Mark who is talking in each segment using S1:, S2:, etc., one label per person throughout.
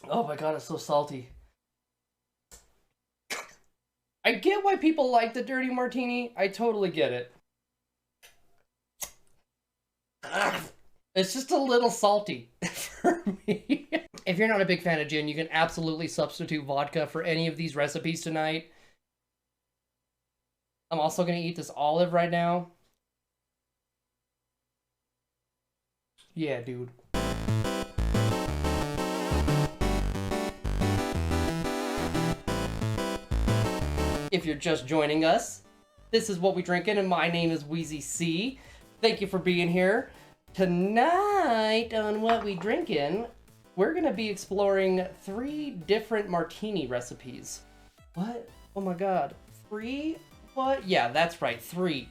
S1: Oh my god, it's so salty. I get why people like the Dirty Martini. I totally get it. It's just a little salty for me. If you're not a big fan of gin, you can absolutely substitute vodka for any of these recipes tonight. I'm also going to eat this olive right now. Yeah, dude. If you're just joining us, this is What We Drinkin', and my name is Wheezy-C. Thank you for being here. Tonight on What We Drinkin', we're gonna be exploring 3 different martini recipes. What? Oh my god. 3? What? Yeah, that's right, 3.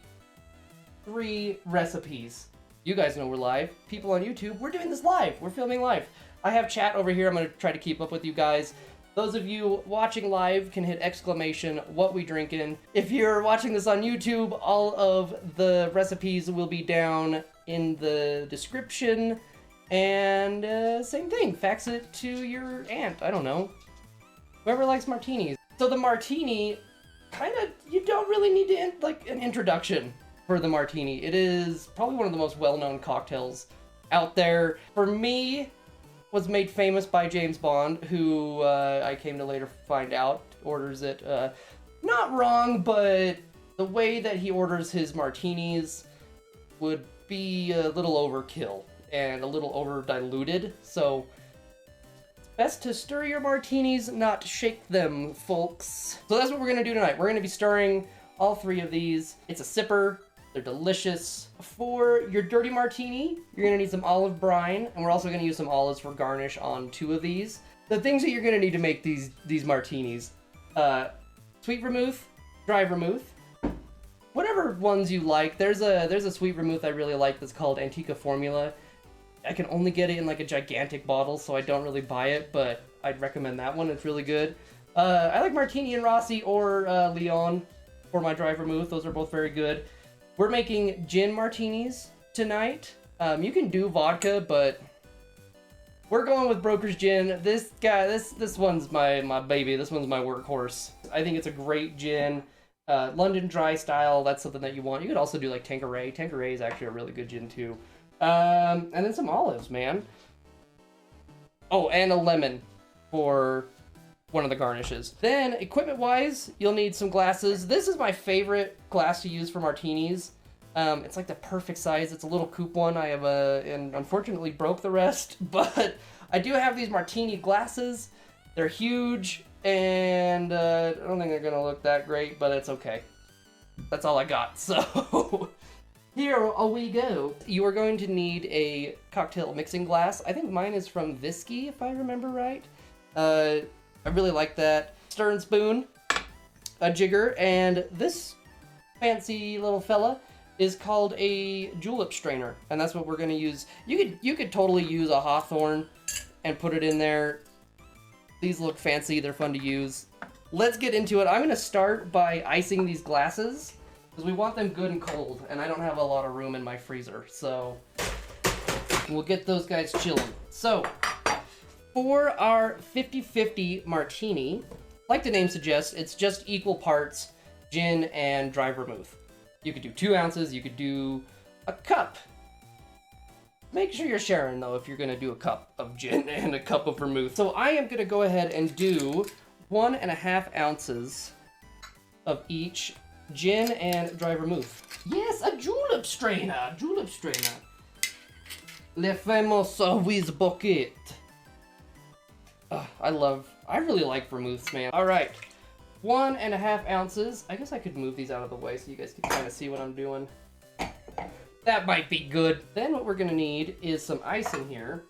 S1: 3 recipes. You guys know we're live. People on YouTube, we're doing this live. We're filming live. I have chat over here. I'm gonna try to keep up with you guys. Those of you watching live can hit exclamation, what we drinkin'. If you're watching this on YouTube, all of the recipes will be down in the description. And same thing, fax it to your aunt, I don't know. Whoever likes martinis. So the martini, you don't really need to, like, an introduction for the martini. It is probably one of the most well-known cocktails out there. For me, was made famous by James Bond, who I came to later find out orders it not wrong, but the way that he orders his martinis would be a little overkill and a little over diluted. So it's best to stir your martinis, not shake them, folks. So that's what we're gonna do tonight. We're gonna be stirring all 3 of these. It's a sipper. They're delicious. For your Dirty Martini, you're gonna need some olive brine, and we're also gonna use some olives for garnish on 2 of these. The things that you're gonna need to make these martinis: sweet vermouth, dry vermouth, whatever ones you like. There's a sweet vermouth I really like that's called Antica Formula. I can only get it in like a gigantic bottle, so I don't really buy it, but I'd recommend that one. It's really good. I like Martini and Rossi or Leon for my dry vermouth. Those are both very good. We're making gin martinis tonight. You can do vodka, but we're going with Broker's Gin. This guy, this one's my baby. This one's my workhorse. I think it's a great gin. London dry style, that's something that you want. You could also do like Tanqueray. Tanqueray is actually a really good gin too. And then some olives, man. Oh, and a lemon for one of the garnishes. Then, equipment-wise, you'll need some glasses. This is my favorite glass to use for martinis. It's like the perfect size. It's a little coupe one. I have and unfortunately broke the rest, but I do have these martini glasses. They're huge, and I don't think they're gonna look that great, but it's okay. That's all I got, so here we go. You are going to need a cocktail mixing glass. I think mine is from Whiskey, if I remember right. I really like that. Stir and spoon, a jigger, and this fancy little fella is called a julep strainer, and that's what we're gonna use. You could totally use a hawthorn and put it in there. These look fancy, they're fun to use. Let's get into it. I'm gonna start by icing these glasses, because we want them good and cold, and I don't have a lot of room in my freezer, so we'll get those guys chilling. So, for our 50-50 martini, like the name suggests, it's just equal parts gin and dry vermouth. You could do 2 ounces, you could do a cup. Make sure you're sharing though if you're gonna do a cup of gin and a cup of vermouth. So I am gonna go ahead and do 1.5 ounces of each gin and dry vermouth. Yes, a julep strainer, julep strainer. Le famous whiz bucket. I really like vermouths, man. All right, 1.5 ounces. I guess I could move these out of the way so you guys can kind of see what I'm doing. That might be good. Then what we're gonna need is some ice in here.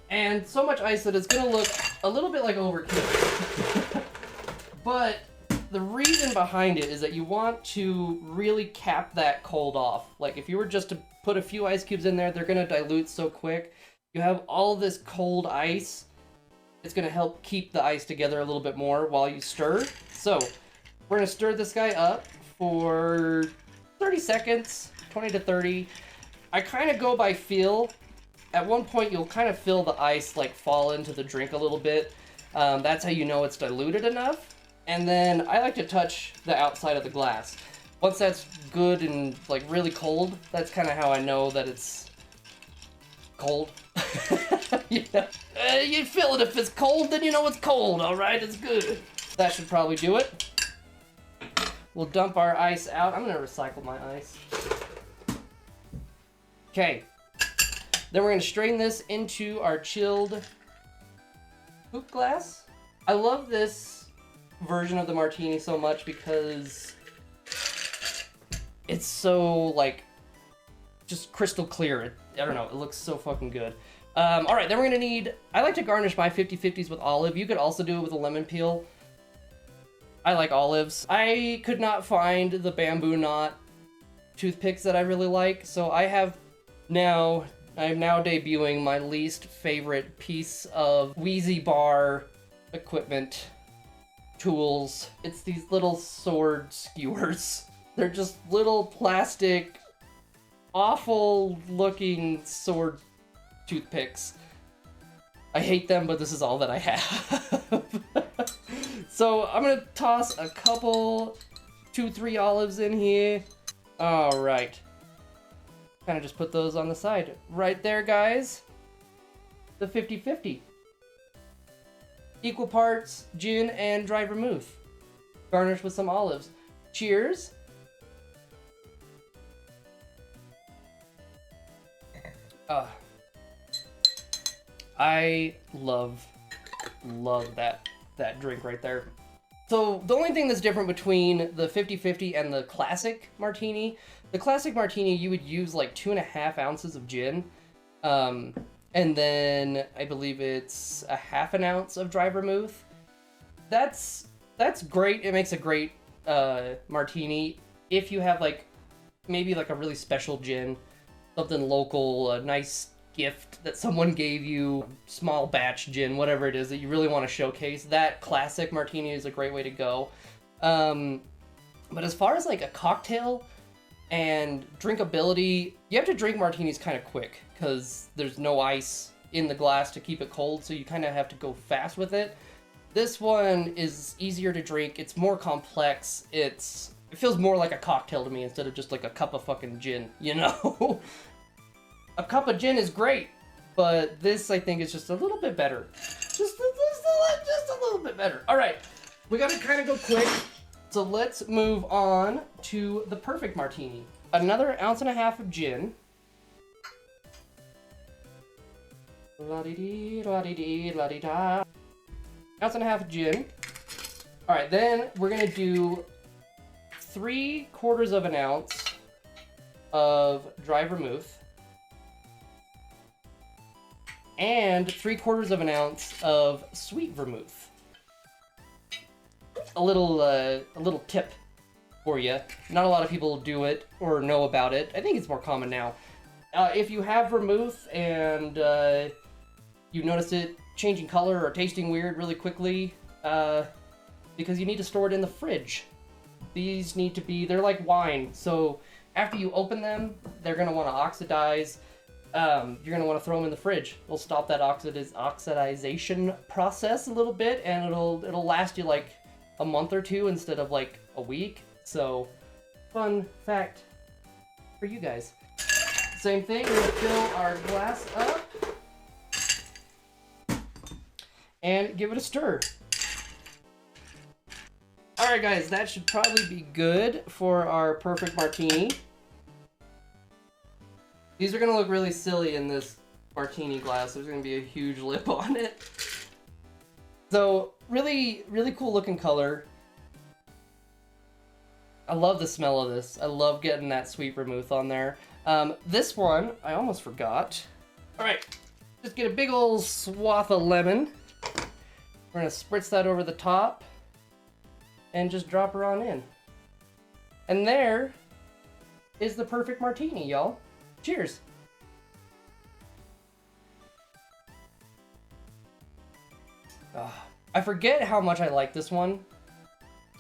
S1: And so much ice that it's gonna look a little bit like overkill. But the reason behind it is that you want to really cap that cold off. Like if you were just to put a few ice cubes in there, they're gonna dilute so quick. You have all this cold ice. It's gonna help keep the ice together a little bit more while you stir. So we're gonna stir this guy up for 30 seconds, 20 to 30. I kind of go by feel. at one point you'll kind of feel the ice like fall into the drink a little bit. That's how you know it's diluted enough. And then I like to touch the outside of the glass. Once that's good and like really cold, that's kind of how I know that it's cold. Yeah. You feel it if it's cold, then you know it's cold, all right? It's good. That should probably do it. We'll dump our ice out. I'm gonna recycle my ice. Okay. Then we're gonna strain this into our chilled hoop glass. I love this version of the martini so much because it's so like just crystal clear. I don't know, it looks so fucking good. All right, then we're gonna need, I like to garnish my 50/50s with olive. You could also do it with a lemon peel. I like olives. I could not find the bamboo knot toothpicks that I really like, so I'm now debuting my least favorite piece of Wheezy bar equipment tools. It's these little sword skewers. They're just little plastic, awful looking sword toothpicks. I hate them, but this is all that I have. So I'm gonna toss a couple, 2-3 olives in here. All right. Kind of just put those on the side. Right there, guys. The 50/50. Equal parts gin and dry vermouth. Garnish with some olives. Cheers. I love that drink right there. So the only thing that's different between the 50/50 and the classic martini, the classic martini, you would use like 2.5 ounces of gin. And then I believe it's a 1/2 ounce of dry vermouth. That's great. It makes a great martini if you have like maybe like a really special gin, something local, a nice gift that someone gave you, small batch gin, whatever it is that you really want to showcase. That classic martini is a great way to go. But as far as like a cocktail and drinkability, you have to drink martinis kind of quick because there's no ice in the glass to keep it cold, so you kind of have to go fast with it. This one is easier to drink. It's more complex. It feels more like a cocktail to me instead of just like a cup of fucking gin, you know? A cup of gin is great, but this I think is just a little bit better. Just a little bit better. All right, we gotta kind of go quick. So let's move on to the Perfect Martini. Another 1.5 ounces of gin. La-di-dee, 1.5 ounces of gin. All right, then we're gonna do 3/4 ounce of dry vermouth and 3/4 ounce of sweet vermouth. A little tip for you. Not a lot of people do it or know about it. I think it's more common now. If you have vermouth and you notice it changing color or tasting weird really quickly, because you need to store it in the fridge. These need to be, they're like wine, so after you open them, they're going to want to oxidize. You're going to want to throw them in the fridge. It'll stop that oxidization process a little bit, and it'll last you like a month or two instead of like a week. So, fun fact for you guys. Same thing, we're going to fill our glass up and give it a stir. Alright guys, that should probably be good for our Perfect Martini. These are going to look really silly in this martini glass. There's going to be a huge lip on it. So, really, really cool looking color. I love the smell of this. I love getting that sweet vermouth on there. This one, I almost forgot. Alright, just get a big old swath of lemon. We're going to spritz that over the top and just drop her on in. And there is the Perfect Martini, y'all. Cheers. I forget how much I like this one.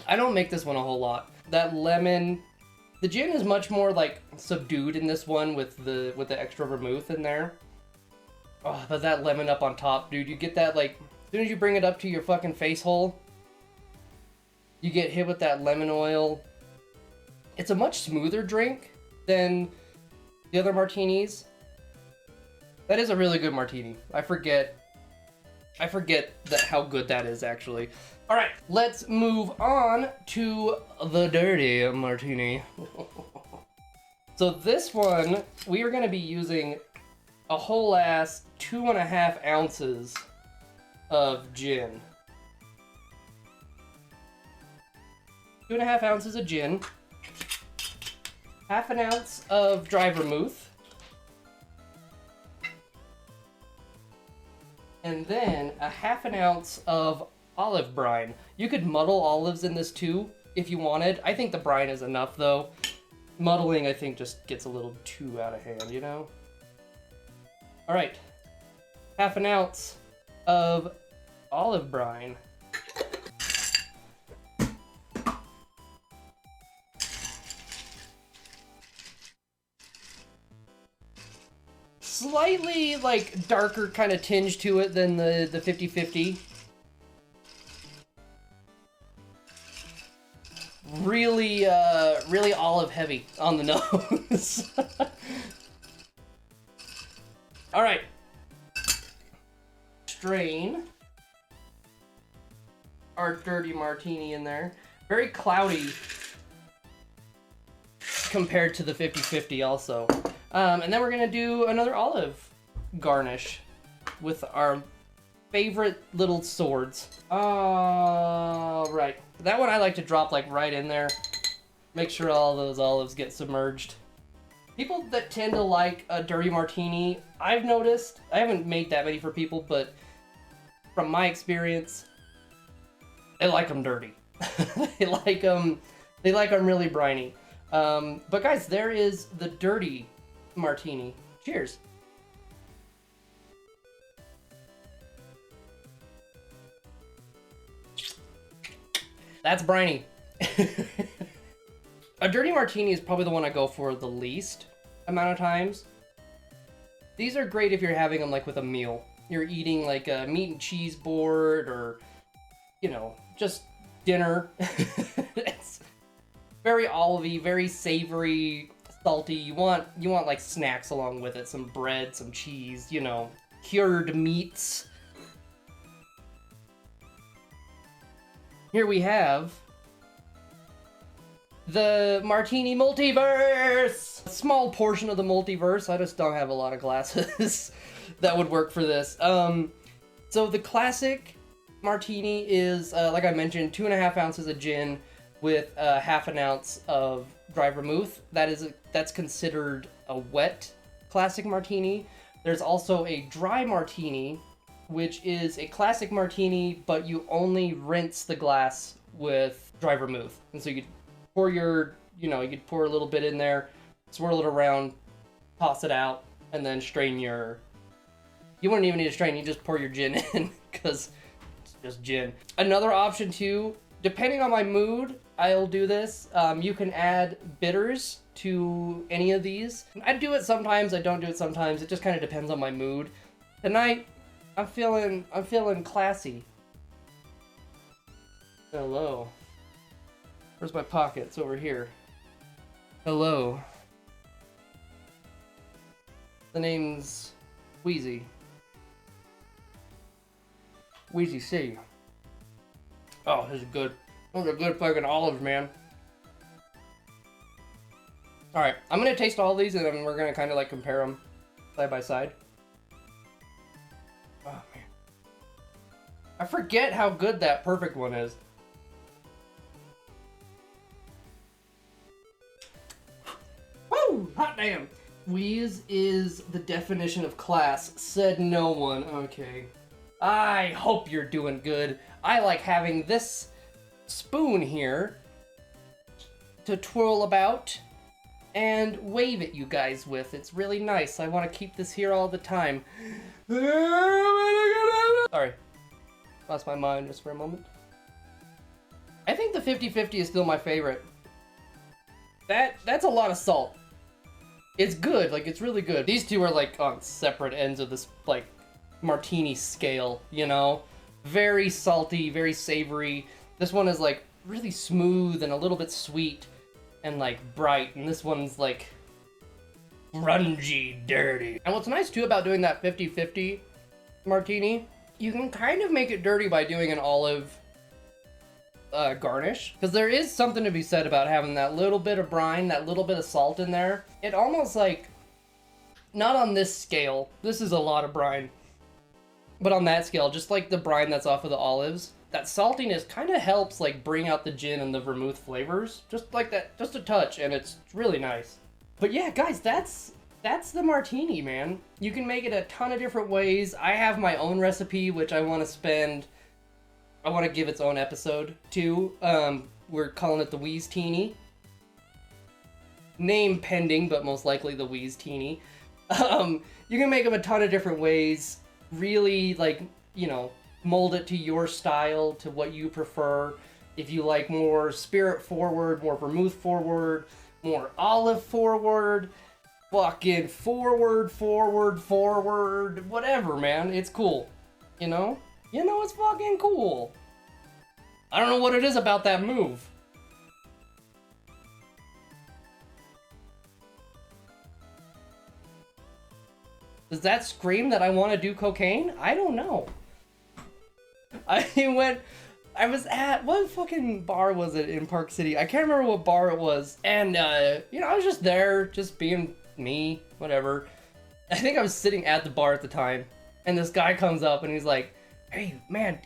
S1: I don't make this one a whole lot. That lemon, the gin is much more like subdued in this one with the extra vermouth in there. Oh, but that lemon up on top, dude. You get that, like, as soon as you bring it up to your fucking face hole, you get hit with that lemon oil. It's a much smoother drink than the other martinis. That is a really good martini. I forget that how good that is, actually. All right, let's move on to the Dirty Martini. So this one, we are going to be using a whole ass 2.5 ounces of gin. 2.5 ounces of gin. Half an ounce of dry vermouth. And then a half an ounce of olive brine. You could muddle olives in this too, if you wanted. I think the brine is enough though. Muddling, I think, just gets a little too out of hand, you know? All right, half an ounce of olive brine. Slightly, like, darker kind of tinge to it than the 50/50. Really, really olive heavy on the nose. All right. Strain our Dirty Martini in there. Very cloudy compared to the 50/50 also. And then we're gonna do another olive garnish with our favorite little swords. Right. That one I like to drop like right in there. Make sure all those olives get submerged. People that tend to like a Dirty Martini, I've noticed, I haven't made that many for people, but from my experience, they like them dirty. they like them really briny. But guys, there is the Dirty Martini. Cheers. That's briny. A Dirty Martini is probably the one I go for the least amount of times. These are great if you're having them like with a meal. You're eating like a meat and cheese board or, you know, just dinner. It's very olivey, very savory, salty. You want like snacks along with it. Some bread, some cheese, you know, cured meats. Here we have the Martini Multiverse! A small portion of the multiverse. I just don't have a lot of glasses that would work for this. So the classic Martini is, like I mentioned, 2.5 ounces of gin with half an ounce of dry vermouth. That's considered a wet classic Martini. There's also a dry Martini, which is a classic Martini, but you only rinse the glass with dry vermouth. And so you pour you could pour a little bit in there, swirl it around, toss it out, and then strain your... You wouldn't even need to strain, you just pour your gin in, because it's just gin. Another option too, depending on my mood, I'll do this. You can add bitters to any of these. I do it sometimes, I don't do it sometimes. It just kind of depends on my mood. Tonight, I'm feeling classy. Hello. Where's my pocket? It's over here. Hello. The name's Wheezy. Wheezy-C. Oh, this is good. Those are good fucking olives, man. Alright, I'm gonna taste all these and then we're gonna kind of like compare them side by side. Oh, man. I forget how good that perfect one is. Woo! Hot damn! Wheeze is the definition of class, said no one. Okay. I hope you're doing good. I like having this spoon here to twirl about and wave at you guys with. It's really nice. I want to keep this here all the time. Sorry. Lost my mind just for a moment. I think the 50/50 is still my favorite. That's a lot of salt. It's good, like, it's really good. These two are, like, on separate ends of this, like, martini scale, you know? Very salty, very savory. This one is, like, really smooth and a little bit sweet and, like, bright. And this one's, like, grungy, dirty. And what's nice, too, about doing that 50-50 martini, you can kind of make it dirty by doing an olive garnish, because there is something to be said about having that little bit of brine, that little bit of salt in there. It almost, like, not on this scale, this is a lot of brine, but on that scale, just like the brine that's off of the olives, that saltiness kind of helps, like, bring out the gin and the vermouth flavors, just like that, just a touch, and it's really nice. But yeah, guys, that's the martini, man. You can make it a ton of different ways. I have my own recipe, which I want to give its own episode to. We're calling it the Wheezy-C. Name pending, but most likely the Wheezy-C. You can make them a ton of different ways. Really, like, you know, mold it to your style, to what you prefer. If you like more spirit forward, more vermouth forward, more olive forward, fucking forward, whatever, man. It's cool, you know? You know, it's fucking cool. I don't know what it is about that move. Does that scream that I want to do cocaine? I don't know. I was at, what fucking bar was it in Park City? I can't remember what bar it was. And, you know, I was just there, just being me, whatever. I think I was sitting at the bar at the time. And this guy comes up and he's like, hey, man,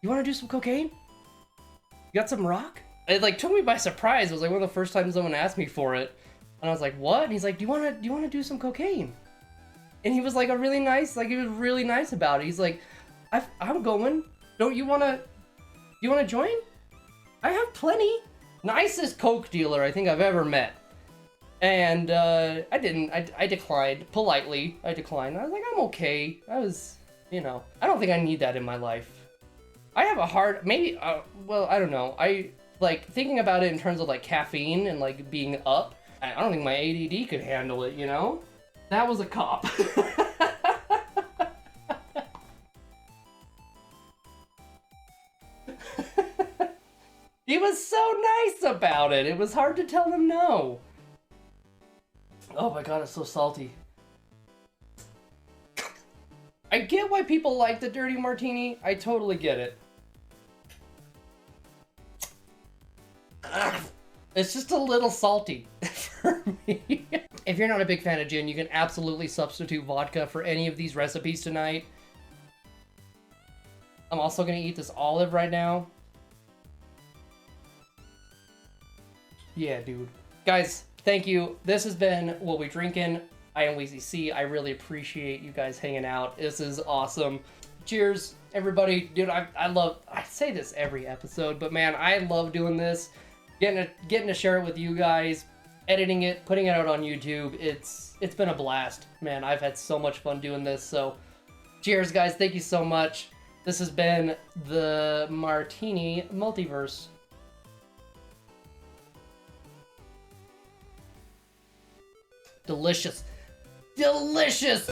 S1: you want to do some cocaine? You got some rock? It, like, took me by surprise. It was, like, one of the first times someone asked me for it. And I was like, what? And he's like, do you want to do some cocaine? And he was, like, he was really nice about it. He's like, I'm going. Don't you want to join? I have plenty. Nicest coke dealer I think I've ever met. And, I declined. Politely, I declined. I was like, I'm okay. You know, I don't think I need that in my life. I have a hard, maybe, well, I don't know. I, like, thinking about it in terms of, like, caffeine and, like, being up, I don't think my ADD could handle it, you know? That was a cop. He was so nice about it. It was hard to tell him no. Oh my god, it's so salty. I get why people like the Dirty Martini. I totally get it. It's just a little salty for me. If you're not a big fan of gin, you can absolutely substitute vodka for any of these recipes tonight. I'm also gonna eat this olive right now. Yeah, dude. Guys, thank you. This has been What We Drinkin'. I am Wheezy-C. I really appreciate you guys hanging out. This is awesome. Cheers, everybody. Dude, I say this every episode, but man, I love doing this. Getting to share it with you guys, editing it, putting it out on YouTube. It's been a blast. Man, I've had so much fun doing this, so cheers, guys. Thank you so much. This has been the Martini Multiverse. Delicious. Delicious!